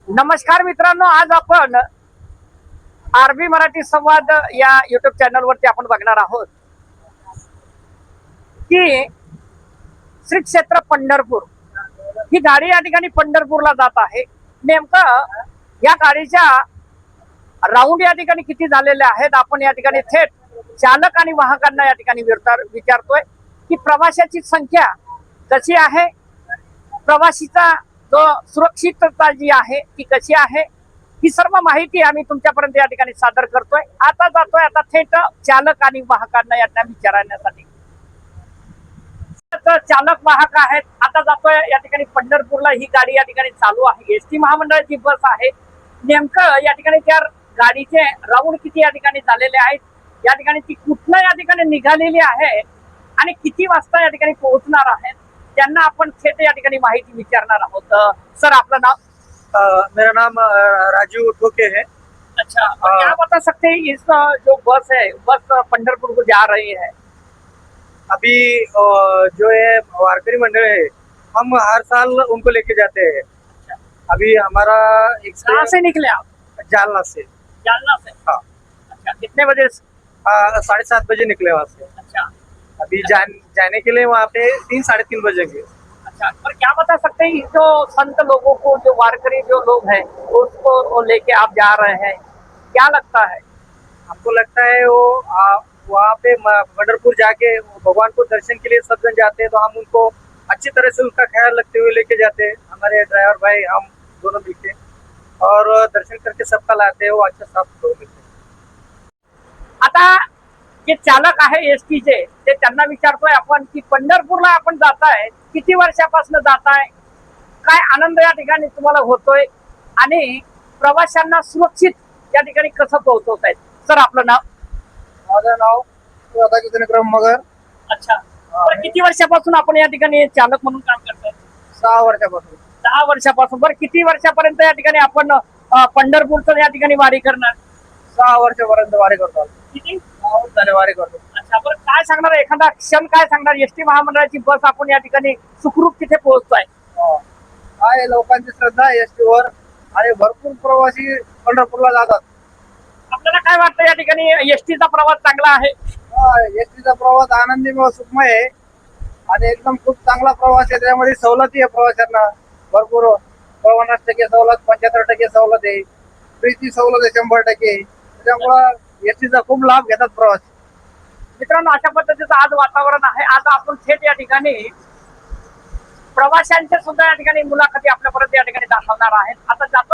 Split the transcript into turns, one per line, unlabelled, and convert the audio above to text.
नमस्कार मित्रांनो, आज आपण आरबी मराठी संवाद या युट्यूब चॅनलवरती आपण बघणार आहोत की श्री क्षेत्र पंढरपूर ही गाडी या ठिकाणी पंढरपूरला जात आहे। नेमकं या गाडीच्या राऊंड या ठिकाणी किती झालेले आहेत आपण या ठिकाणी थेट चालक आणि वाहकांना या ठिकाणी विचारतोय की प्रवाशाची संख्या कशी आहे, प्रवासीचा जो सुरक्षितता जी आहे ती कशी आहे, ही सर्व माहिती आम्ही तुमच्यापर्यंत या ठिकाणी सादर करतोय। आता जातोय आता थेट चालक आणि वाहकांना यांना विचारण्यासाठी। चालक वाहक आहेत, आता जातोय या ठिकाणी पंढरपूरला। ही गाडी या ठिकाणी चालू आहे, एसटी महामंडळाची बस आहे। नेमकं या ठिकाणी त्या गाडीचे राऊंड किती या ठिकाणी झालेले आहेत, या ठिकाणी ती कुठल्या या ठिकाणी निघालेली आहे आणि किती वाजता या ठिकाणी पोहोचणार आहे, त्यांना आपण थेट या ठिकाणी माहिती विचारणार आहोत। सर, आपलं नाम?
मेरा नाम राजू ठोके है।
अच्छा, क्या बता सकते हैं इस जो बस है, बस पंढरपुर को जा रही है?
अभी जो है वारकरी मंडल है, हम हर साल उनको लेके जाते हैं। अभी हमारा एक
कहाँ से निकले आप?
जालना से।
जालना से?
हाँ।
अच्छा, कितने बजे?
7:30 बजे निकले वहाँ से।
अच्छा,
अभी जाने के लिए वहाँ पे 3-3:30 बजेंगे।
अच्छा, पर क्या बता सकते हैं जो संत लोगों को, जो वारकरी जो लोग हैं उसको लेके आप जा रहे हैं, क्या लगता है?
हमको लगता है वो वहाँ पे पंढरपुर जाके भगवान को दर्शन के लिए सब जन जाते हैं, तो हम उनको अच्छी तरह से उसका ख्याल रखते हुए लेके जाते हैं। हमारे ड्राइवर भाई हम दोनों मिलके और दर्शन करके सबका लाते हैं, वो अच्छा साफ सुथरा मिलते हैं।
आता जे चालक आहे एसटीचे ते त्यांना विचारतोय आपण की पंढरपूरला आपण जाताय, किती वर्षापासून जाताय, काय आनंद या ठिकाणी तुम्हाला होतोय आणि प्रवाशांना सुरक्षित या ठिकाणी कसं पोहोचवतायत? सर, आपलं नाव?
माझं नाव राधाकृष्ण क्रम मगर।
अच्छा, तर किती वर्षापासून आपण या ठिकाणी चालक म्हणून काम करताय?
6 वर्षापासून।
10 वर्षापासून। बरं, किती वर्षापर्यंत या ठिकाणी आपण पंढरपूरचं या ठिकाणी वारी करणार?
6 वर्षापर्यंत वारी करतो।
किती?
6 वर्षाने वारी करतो।
अच्छा, बरं, काय सांगणार, एखादा क्षण काय सांगणार? एसटी महामंडळाची बस आपण या ठिकाणी सुखरूप तिथे पोहोचतोय,
काय लोकांची श्रद्धा एसटी वर आणि भरपूर प्रवासी पंढरपूरला जातात।
आपल्याला काय वाटतं या ठिकाणी एसटीचा प्रवास चांगला आहे?
एसटीचा प्रवास आनंदी व सुखमय आहे आणि एकदम खूप चांगला प्रवास आहे। त्यामध्ये सवलती आहे प्रवाशांना भरपूर, 50% सवलत, 75% सवलत आहे, फ्रीची सवलत आहे 100%। त्याच्यामुळे एसटीचा खूप लाभ घेतात प्रवासी।
मित्रांनो, अशा पद्धतीचं आज वातावरण आहे। आज आपण थेट या ठिकाणी प्रवाशांच्या सुद्धा या ठिकाणी मुलाखती आपल्यापर्यंत या ठिकाणी दाखवणार आहेत। आता जातो